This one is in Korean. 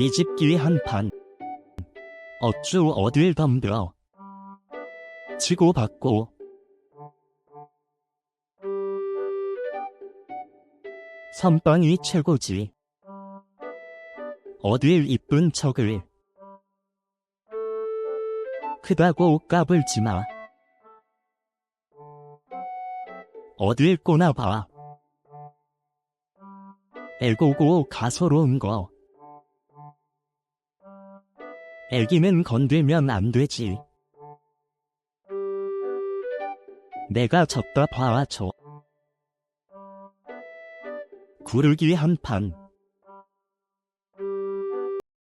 뒤집기 한판. 어쭈 어딜 덤벼. 치고받고. 선빵이 최고지. 어딜 이쁜 척을. 크다고 까불지마. 어딜 꼬나봐. 애고고 가소로운 거. 애기는 건들면 안 되지. 내가 졌다 봐줘. 구르기 한판.